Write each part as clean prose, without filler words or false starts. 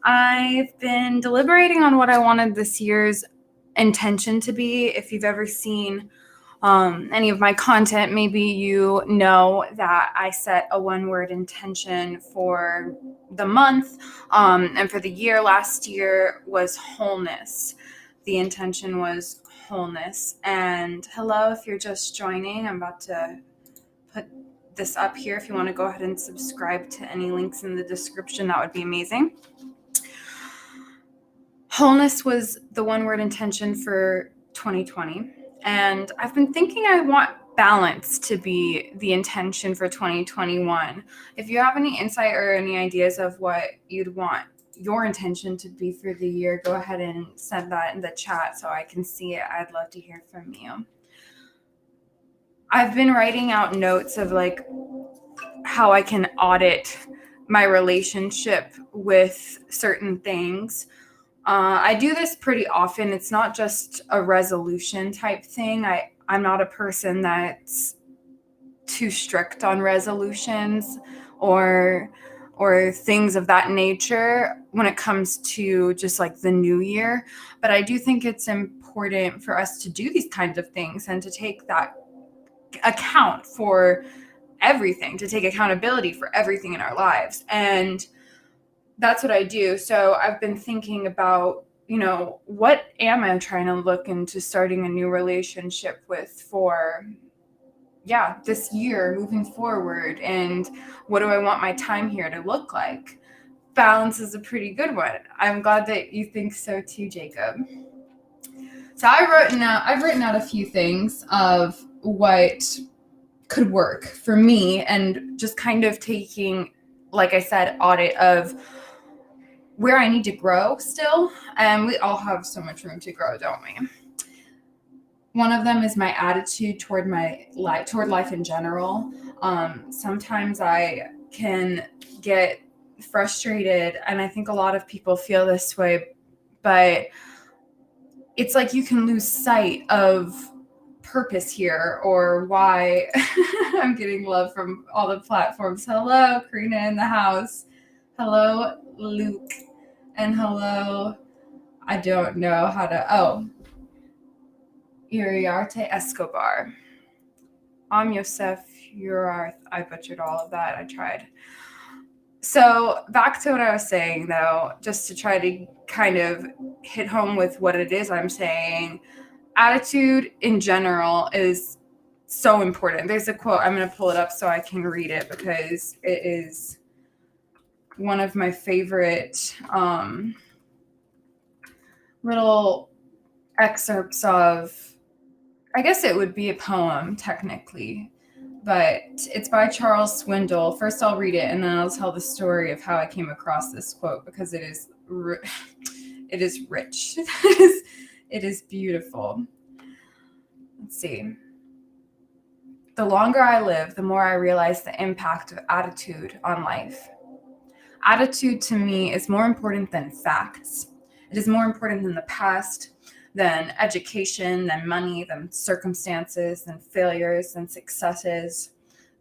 I've been deliberating on what I wanted this year's intention to be. If you've ever seen any of my content, maybe you know that I set a one-word intention for the month and for the year. Last year was wholeness. The intention was wholeness. And hello, if you're just joining, I'm about to put this up here. If you want to go ahead and subscribe to any links in the description, that would be amazing. Wholeness was the one-word intention for 2020. And I've been thinking I want balance to be the intention for 2021. If you have any insight or any ideas of what you'd want your intention to be for the year, go ahead and send that in the chat so I can see it. I'd love to hear from you. I've been writing out notes of like how I can audit my relationship with certain things. I do this pretty often. It's not just a resolution type thing. I'm not a person that's too strict on resolutions or things of that nature when it comes to just like the new year. But I do think it's important for us to do these kinds of things and to take that account for everything, to take accountability for everything in our lives. And that's what I do. So I've been thinking about, what am I trying to look into starting a new relationship with for, this year moving forward? And what do I want my time here to look like? Balance is a pretty good one. I'm glad that you think so too, Jacob. So I've written out a few things of what could work for me and just kind of taking, like I said, audit of where I need to grow still. And we all have so much room to grow, don't we? One of them is my attitude toward life in general. Sometimes I can get frustrated, and I think a lot of people feel this way, but it's like you can lose sight of purpose here or why. I'm getting love from all the platforms. Hello, Karina in the house. Hello, Luke. And hello, I don't know how to, Iriarte Escobar. I'm Yosef Urarth. I butchered all of that. I tried. So back to what I was saying, though, just to try to kind of hit home with what it is I'm saying. Attitude in general is so important. There's a quote. I'm going to pull it up so I can read it because it is one of my favorite little excerpts of, I guess it would be a poem technically, but it's by Charles Swindoll. First I'll read it and then I'll tell the story of how I came across this quote because it is rich. It is beautiful. Let's see. The longer I live, the more I realize the impact of attitude on life. Attitude to me is more important than facts. It is more important than the past, than education, than money, than circumstances, than failures, than successes,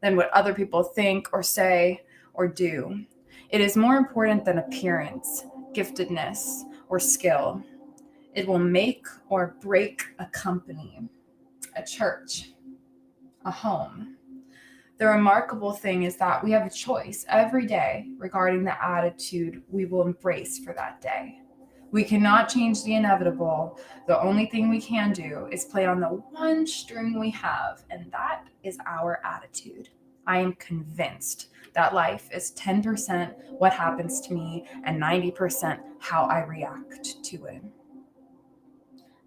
than what other people think or say or do. It is more important than appearance, giftedness, or skill. It will make or break a company, a church, a home. The remarkable thing is that we have a choice every day regarding the attitude we will embrace for that day. We cannot change the inevitable. The only thing we can do is play on the one string we have, and that is our attitude. I am convinced that life is 10% what happens to me and 90% how I react to it.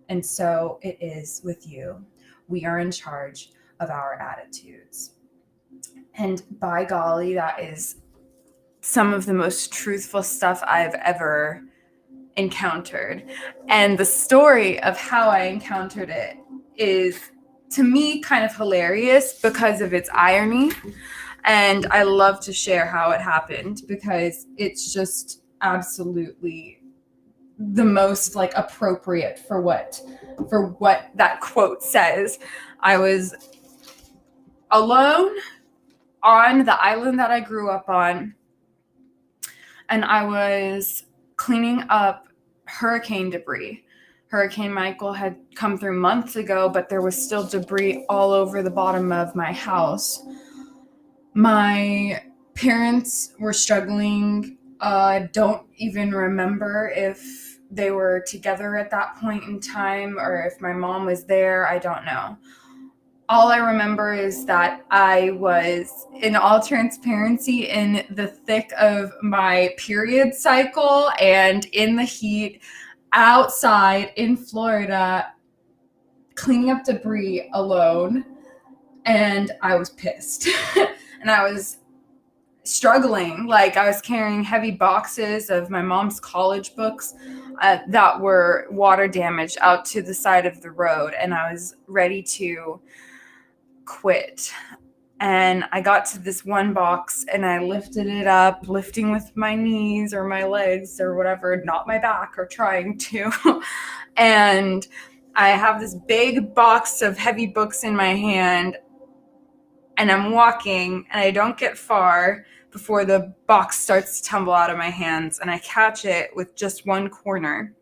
And so it is with you. We are in charge of our attitudes. And by golly, that is some of the most truthful stuff I've ever encountered. And the story of how I encountered it is, to me, kind of hilarious because of its irony. And I love to share how it happened because it's just absolutely the most like appropriate for what that quote says. I was alone on the island that I grew up on, and I was cleaning up hurricane debris. Hurricane Michael had come through months ago, but there was still debris all over the bottom of my house. My parents were struggling. Don't even remember if they were together at that point in time or if my mom was there. I don't know. All I remember is that I was, in all transparency, in the thick of my period cycle and in the heat outside in Florida, cleaning up debris alone, and I was pissed. And I was struggling. Like, I was carrying heavy boxes of my mom's college books that were water damaged out to the side of the road, and I was ready to quit. And I got to this one box and I lifted it up, lifting with my knees or my legs or whatever, not my back, or trying to. And I have this big box of heavy books in my hand, and I'm walking and I don't get far before the box starts to tumble out of my hands, and I catch it with just one corner.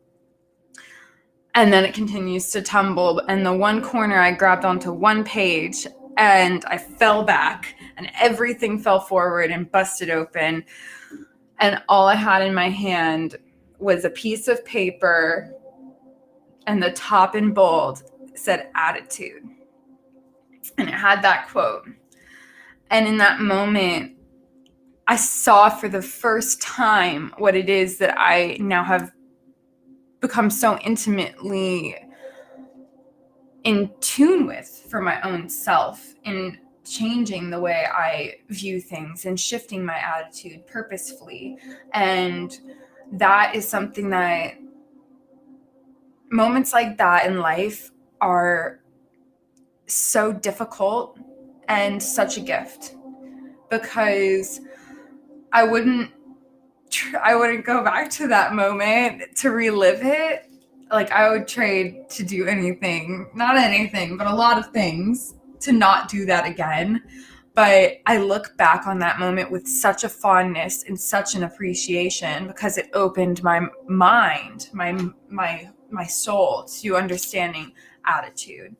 And then it continues to tumble, and the one corner I grabbed onto one page, and I fell back and everything fell forward and busted open. And all I had in my hand was a piece of paper, and the top in bold said attitude. And it had that quote. And in that moment, I saw for the first time what it is that I now have become so intimately in tune with for my own self, in changing the way I view things and shifting my attitude purposefully. And that is something that moments like that in life are so difficult and such a gift, because I wouldn't go back to that moment to relive it. Like, I would trade to do anything, not anything, but a lot of things to not do that again. But I look back on that moment with such a fondness and such an appreciation, because it opened my mind, my soul to understanding attitude.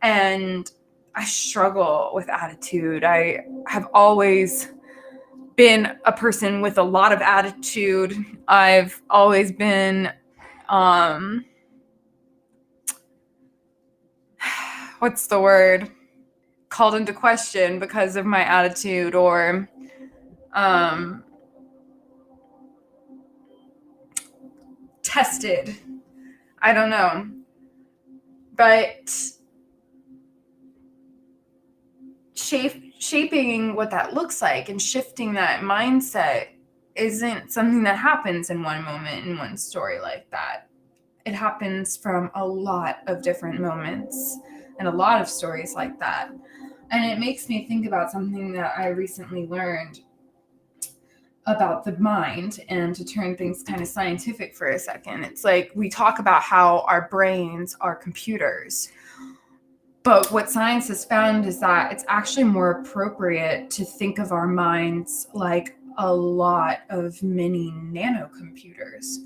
And I struggle with attitude. I have always been a person with a lot of attitude. I've always been what's the word? Called into question because of my attitude, or tested. I don't know. But shaping what that looks like and shifting that mindset isn't something that happens in one moment, in one story like that. It happens from a lot of different moments and a lot of stories like that. And it makes me think about something that I recently learned about the mind, and to turn things kind of scientific for a second. It's like, we talk about how our brains are computers. But what science has found is that it's actually more appropriate to think of our minds like a lot of mini nanocomputers.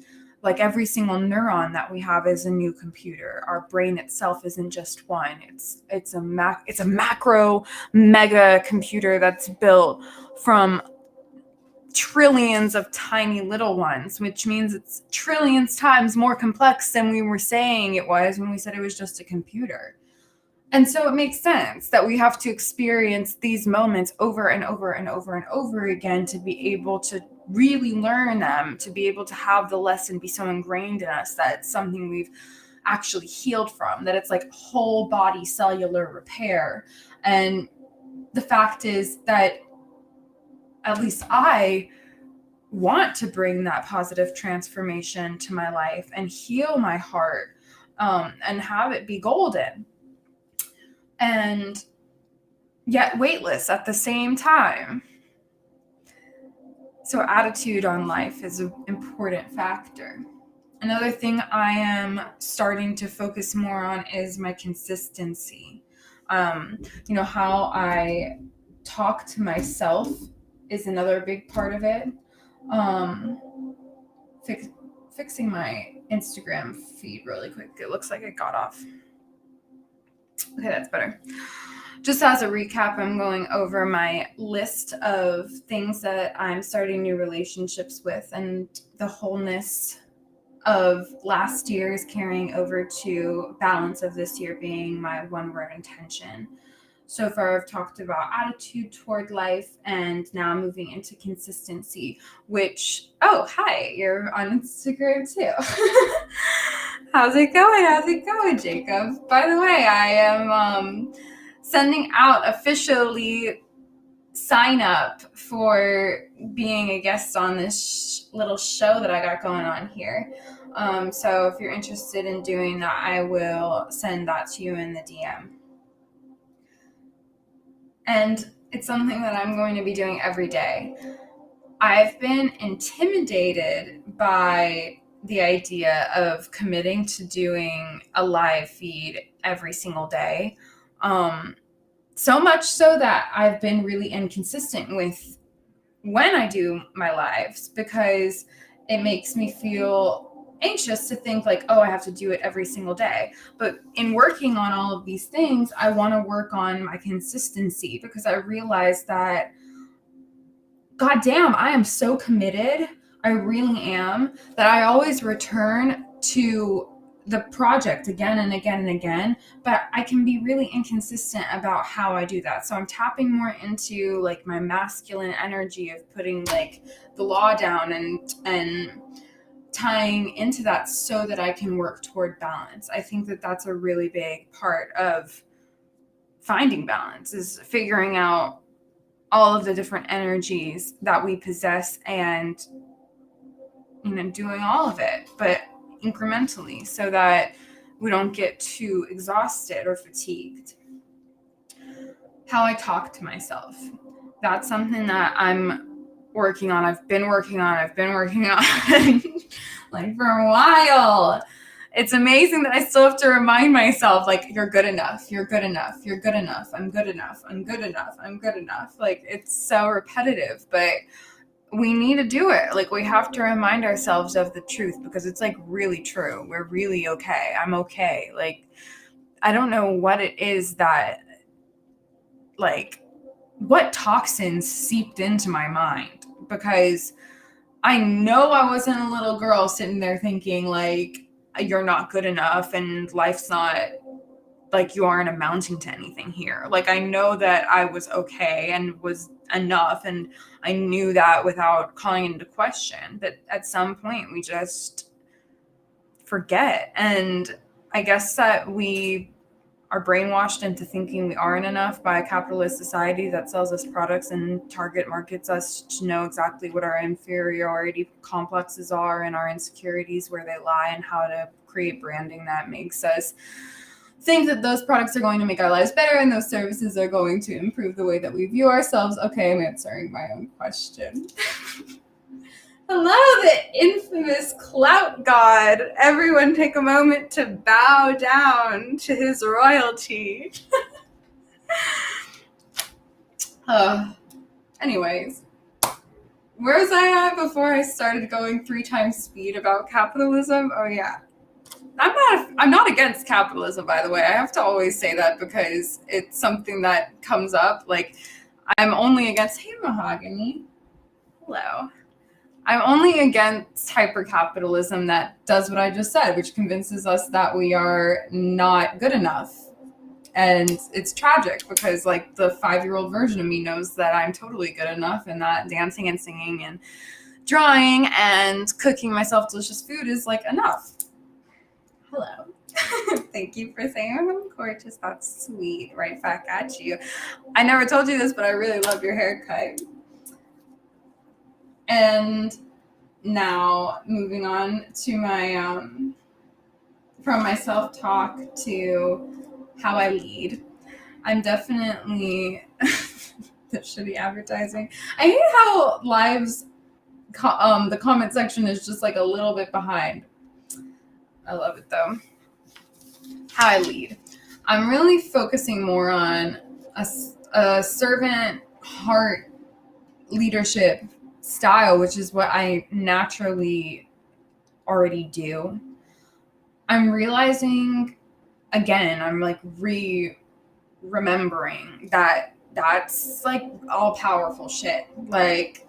Like, every single neuron that we have is a new computer. Our brain itself isn't just one. It's a macro mega computer that's built from trillions of tiny little ones, which means it's trillions times more complex than we were saying it was when we said it was just a computer. And so it makes sense that we have to experience these moments over and over and over and over again to be able to really learn them, to be able to have the lesson be so ingrained in us that it's something we've actually healed from, that it's like whole body cellular repair. And the fact is that at least I want to bring that positive transformation to my life and heal my heart, and have it be golden, and yet weightless at the same time. So attitude on life is an important factor. Another thing I am starting to focus more on is my consistency. How I talk to myself is another big part of it. fixing my Instagram feed really quick. It looks like it got off. Okay, that's better. Just as a recap, I'm going over my list of things that I'm starting new relationships with, and the wholeness of last year is carrying over to balance of this year being my one word intention. So far, I've talked about attitude toward life, and now I'm moving into consistency, which, oh, hi, you're on Instagram too. How's it going, Jacob? By the way, I am sending out officially sign up for being a guest on this little show that I got going on here. So if you're interested in doing that, I will send that to you in the DM. And it's something that I'm going to be doing every day. I've been intimidated by the idea of committing to doing a live feed every single day. So much so that I've been really inconsistent with when I do my lives, because it makes me feel anxious to think like, oh, I have to do it every single day. But in working on all of these things, I want to work on my consistency, because I realize that, God damn, I am so committed. I really am, that I always return to the project again and again and again, but I can be really inconsistent about how I do that. So I'm tapping more into like my masculine energy of putting like the law down and tying into that so that I can work toward balance. I think that that's a really big part of finding balance, is figuring out all of the different energies that we possess and, you know, doing all of it, but incrementally, so that we don't get too exhausted or fatigued. How I talk to myself. That's something that I'm working on. I've been working on like for a while. It's amazing that I still have to remind myself, like, you're good enough, you're good enough, you're good enough, I'm good enough, I'm good enough, I'm good enough. Like, it's so repetitive, but we need to do it. Like, we have to remind ourselves of the truth, because it's like really true. We're really okay. I'm okay. Like, I don't know what it is that, like, what toxins seeped into my mind, because I know I wasn't a little girl sitting there thinking like, you're not good enough and life's not, like, you aren't amounting to anything here. Like, I know that I was okay and was enough, and I knew that without calling into question. But at some point we just forget. And I guess that we are brainwashed into thinking we aren't enough by a capitalist society that sells us products and target markets us to know exactly what our inferiority complexes are and our insecurities, where they lie, and how to create branding that makes us think that those products are going to make our lives better and those services are going to improve the way that we view ourselves. Okay, I'm answering my own question. Hello, the infamous clout god. Everyone take a moment to bow down to his royalty. Anyways, where was I at before I started going 3 times speed about capitalism? Oh yeah. I'm not against capitalism, by the way. I have to always say that, because it's something that comes up. Like, I'm only against, hey, Mahogany. Hello. I'm only against hypercapitalism that does what I just said, which convinces us that we are not good enough. And it's tragic, because like the 5-year-old version of me knows that I'm totally good enough, and that dancing and singing and drawing and cooking myself delicious food is like enough. Hello. Thank you for saying I'm gorgeous. That's sweet. Right back at you. I never told you this, but I really love your haircut. And now moving on to my from my self-talk to how I lead. I'm definitely the shitty advertising. I hate how lives the comment section is just like a little bit behind. I love it though. How I lead. I'm really focusing more on a servant heart leadership style, which is what I naturally already do, I'm realizing again, I'm like remembering that that's like all powerful shit. Like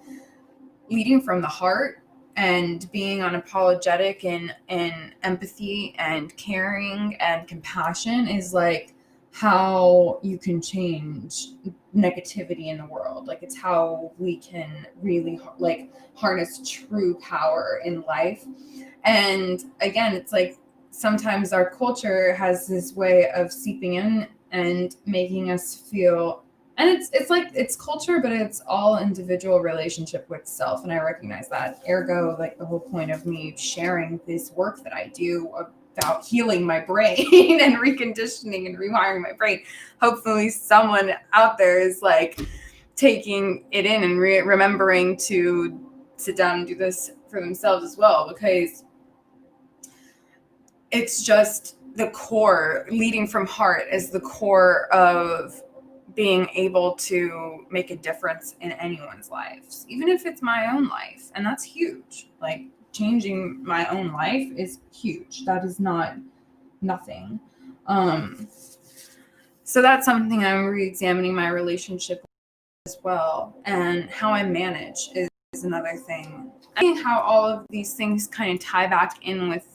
leading from the heart and being unapologetic and empathy and caring and compassion is like how you can change negativity in the world. Like it's how we can really like harness true power in life. And again, it's like sometimes our culture has this way of seeping in and making us feel, and it's like it's culture, but it's all individual relationship with self. And I recognize that. Ergo, like the whole point of me sharing this work that I do about healing my brain and reconditioning and rewiring my brain. Hopefully someone out there is like taking it in and remembering to sit down and do this for themselves as well, because it's just the core. Leading from heart is the core of being able to make a difference in anyone's lives, even if it's my own life. And that's huge. Like changing my own life is huge. That is not nothing. So that's something I'm re-examining my relationship with as well. And how I manage is another thing. I think how all of these things kind of tie back in with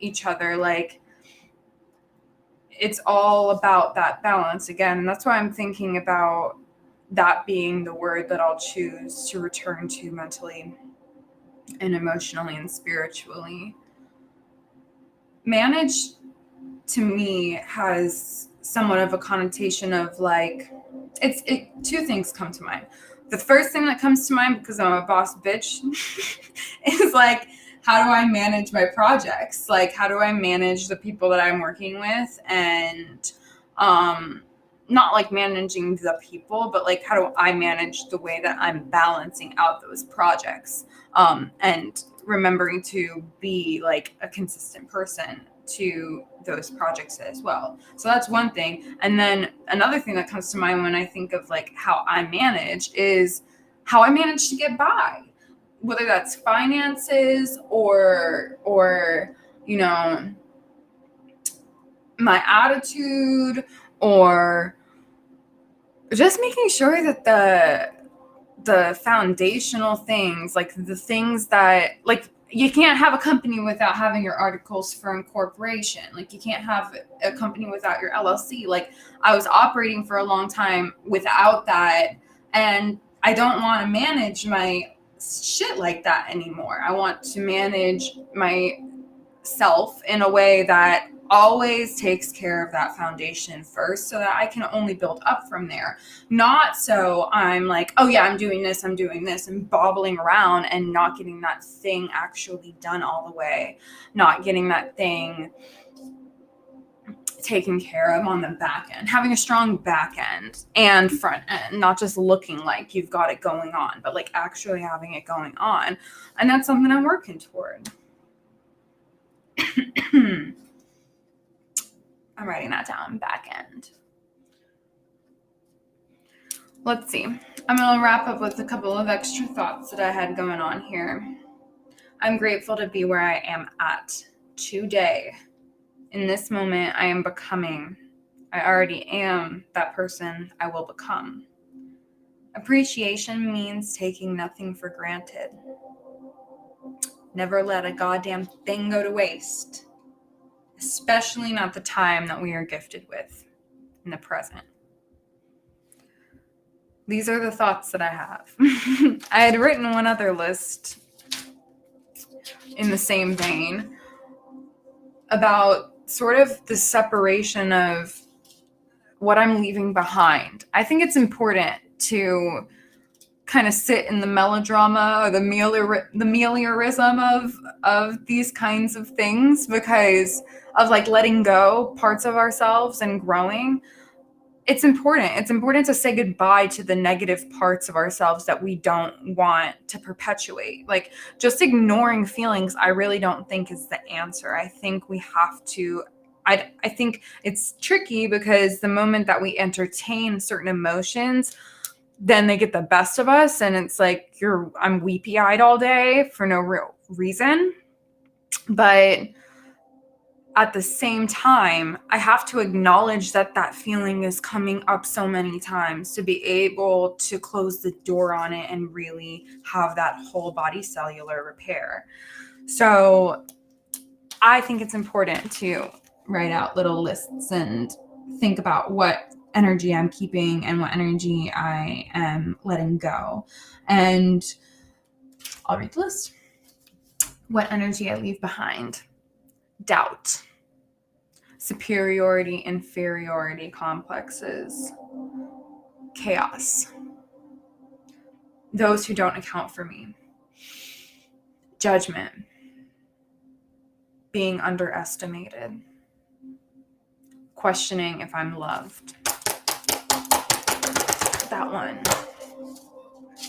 each other. Like it's all about that balance again. And that's why I'm thinking about that being the word that I'll choose to return to mentally and emotionally and spiritually. Manage to me has somewhat of a connotation of like, two things come to mind. The first thing that comes to mind, because I'm a boss bitch, is like, how do I manage my projects? Like, how do I manage the people that I'm working with? And not like managing the people, but like, how do I manage the way that I'm balancing out those projects? And remembering to be like a consistent person to those projects as well. So that's one thing. And then another thing that comes to mind when I think of like how I manage is how I manage to get by, whether that's finances or you know, my attitude, or just making sure that the foundational things, like the things that, like, you can't have a company without having your articles for incorporation. Like you can't have a company without your LLC. Like I was operating for a long time without that, and I don't want to manage my shit like that anymore. I want to manage myself in a way that always takes care of that foundation first, so that I can only build up from there. Not so I'm like, oh yeah, I'm doing this, and bobbling around and not getting that thing actually done all the way, not getting that thing taken care of on the back end. Having a strong back end and front end, not just looking like you've got it going on, but like actually having it going on. And that's something I'm working toward. I'm writing that down, back end. Let's see. I'm going to wrap up with a couple of extra thoughts that I had going on here. I'm grateful to be where I am at today. In this moment, I am becoming. I already am that person I will become. Appreciation means taking nothing for granted. Never let a goddamn thing go to waste. Especially not the time that we are gifted with in the present. These are the thoughts that I have. I had written one other list in the same vein about sort of the separation of what I'm leaving behind. I think it's important to kind of sit in the melodrama or the meliorism of these kinds of things, because of like letting go parts of ourselves and growing. It's important. It's important to say goodbye to the negative parts of ourselves that we don't want to perpetuate. Like just ignoring feelings, I really don't think is the answer. I think we have to, I think it's tricky because the moment that we entertain certain emotions, then they get the best of us. And it's like, I'm weepy eyed all day for no real reason. But at the same time, I have to acknowledge that that feeling is coming up so many times to be able to close the door on it and really have that whole body cellular repair. So I think it's important to write out little lists and think about what energy I'm keeping and what energy I am letting go. And I'll read the list. What energy I leave behind: doubt, superiority, inferiority complexes, chaos, those who don't account for me, judgment, being underestimated, questioning if I'm loved. That one.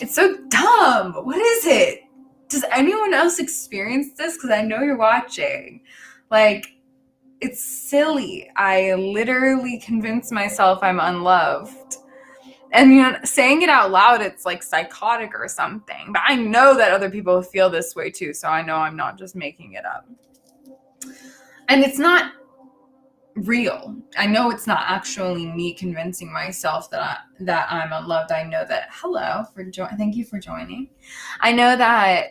It's so dumb. What is it? Does anyone else experience this? Because I know you're watching. Like, it's silly. I literally convince myself I'm unloved. And saying it out loud, it's like psychotic or something. But I know that other people feel this way too. So I know I'm not just making it up. And it's not real. I know it's not actually me convincing myself that I'm unloved. I know that, thank you for joining. I know that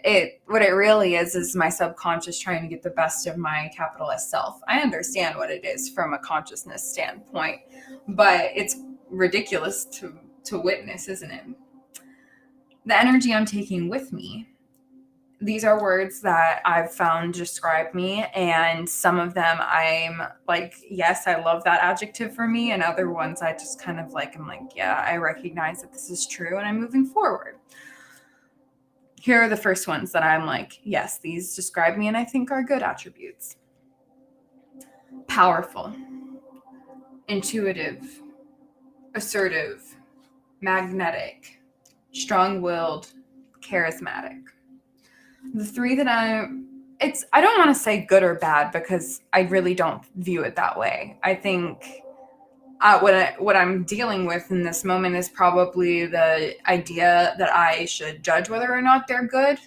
what it really is my subconscious trying to get the best of my capital S self. I understand what it is from a consciousness standpoint, but it's ridiculous to witness, isn't it? The energy I'm taking with me. These are words that I've found describe me, and some of them I'm like, yes, I love that adjective for me, and other ones I just kind of like, I'm like, yeah, I recognize that this is true, and I'm moving forward. Here are the first ones that I'm like, yes, these describe me and I think are good attributes. Powerful, intuitive, assertive, magnetic, strong-willed, charismatic. The three that I don't want to say good or bad because I really don't view it that way. I think what I'm dealing with in this moment is probably the idea that I should judge whether or not they're good,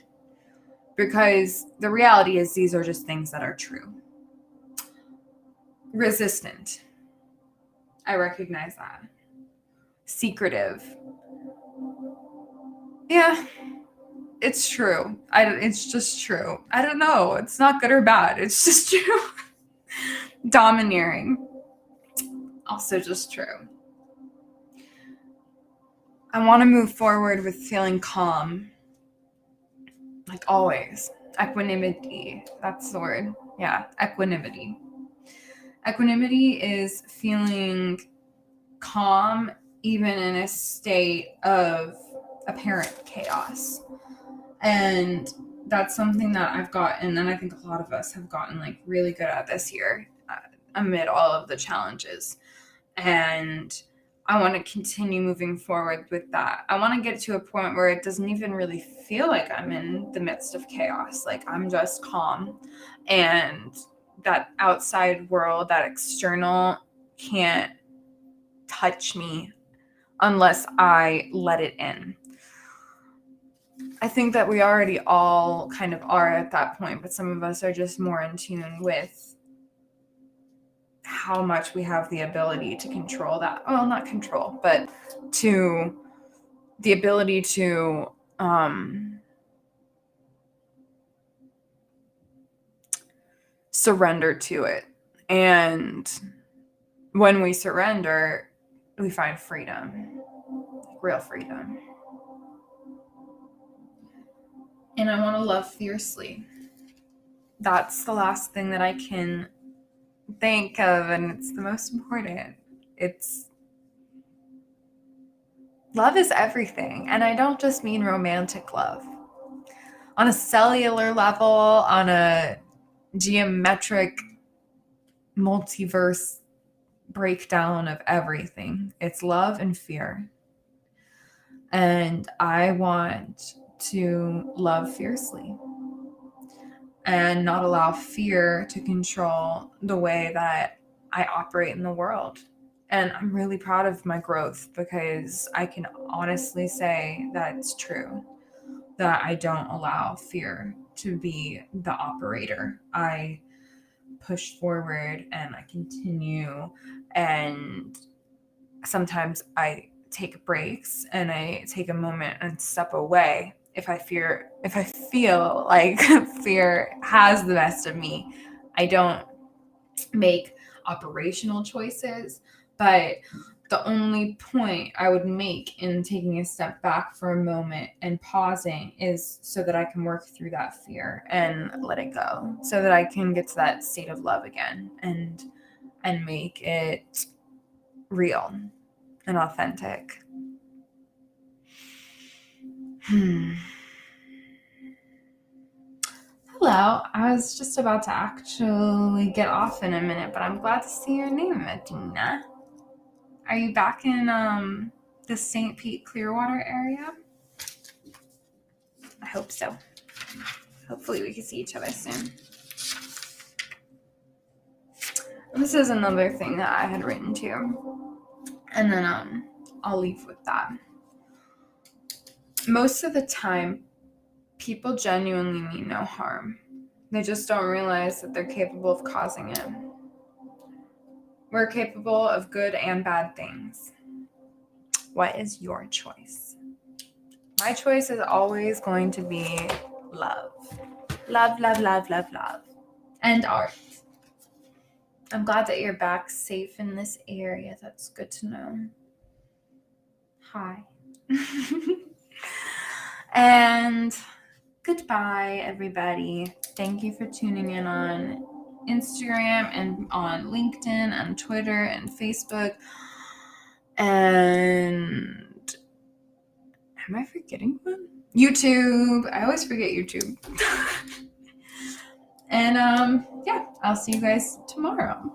because the reality is these are just things that are true. Resistant. I recognize that. Secretive. Yeah. It's true. It's just true. I don't know. It's not good or bad. It's just true. Domineering. Also just true. I want to move forward with feeling calm. Like always. Equanimity. That's the word. Yeah. Equanimity. Equanimity is feeling calm even in a state of apparent chaos. And that's something that I've gotten, and I think a lot of us have gotten like really good at this year amid all of the challenges. And I want to continue moving forward with that. I want to get to a point where it doesn't even really feel like I'm in the midst of chaos. Like I'm just calm, and that outside world, that external, can't touch me unless I let it in. I think that we already all kind of are at that point, but some of us are just more in tune with how much we have the ability to control that. Well, not control, but to the ability to surrender to it. And when we surrender, we find freedom, real freedom. And I want to love fiercely. That's the last thing that I can think of, and it's the most important. Love is everything. And I don't just mean romantic love. On a cellular level, on a geometric multiverse breakdown of everything, it's love and fear. And I want to love fiercely and not allow fear to control the way that I operate in the world. And I'm really proud of my growth because I can honestly say that it's true, that I don't allow fear to be the operator. I push forward and I continue, and sometimes I take breaks and I take a moment and step away if I feel like fear has the best of me. I don't make operational choices, but the only point I would make in taking a step back for a moment and pausing is so that I can work through that fear and let it go, so that I can get to that state of love again and make it real and authentic. Hello, I was just about to actually get off in a minute, but I'm glad to see your name, Medina. Are you back in the St. Pete Clearwater area? I hope so. Hopefully we can see each other soon. This is another thing that I had written too. And then I'll leave with that. Most of the time, people genuinely mean no harm. They just don't realize that they're capable of causing it. We're capable of good and bad things. What is your choice? My choice is always going to be love. Love, love, love, love, love. And art. I'm glad that you're back safe in this area. That's good to know. Hi. And goodbye, everybody. Thank you for tuning in on Instagram and on LinkedIn and Twitter and Facebook. And am I forgetting one? YouTube. I always forget YouTube. And yeah, I'll see you guys tomorrow.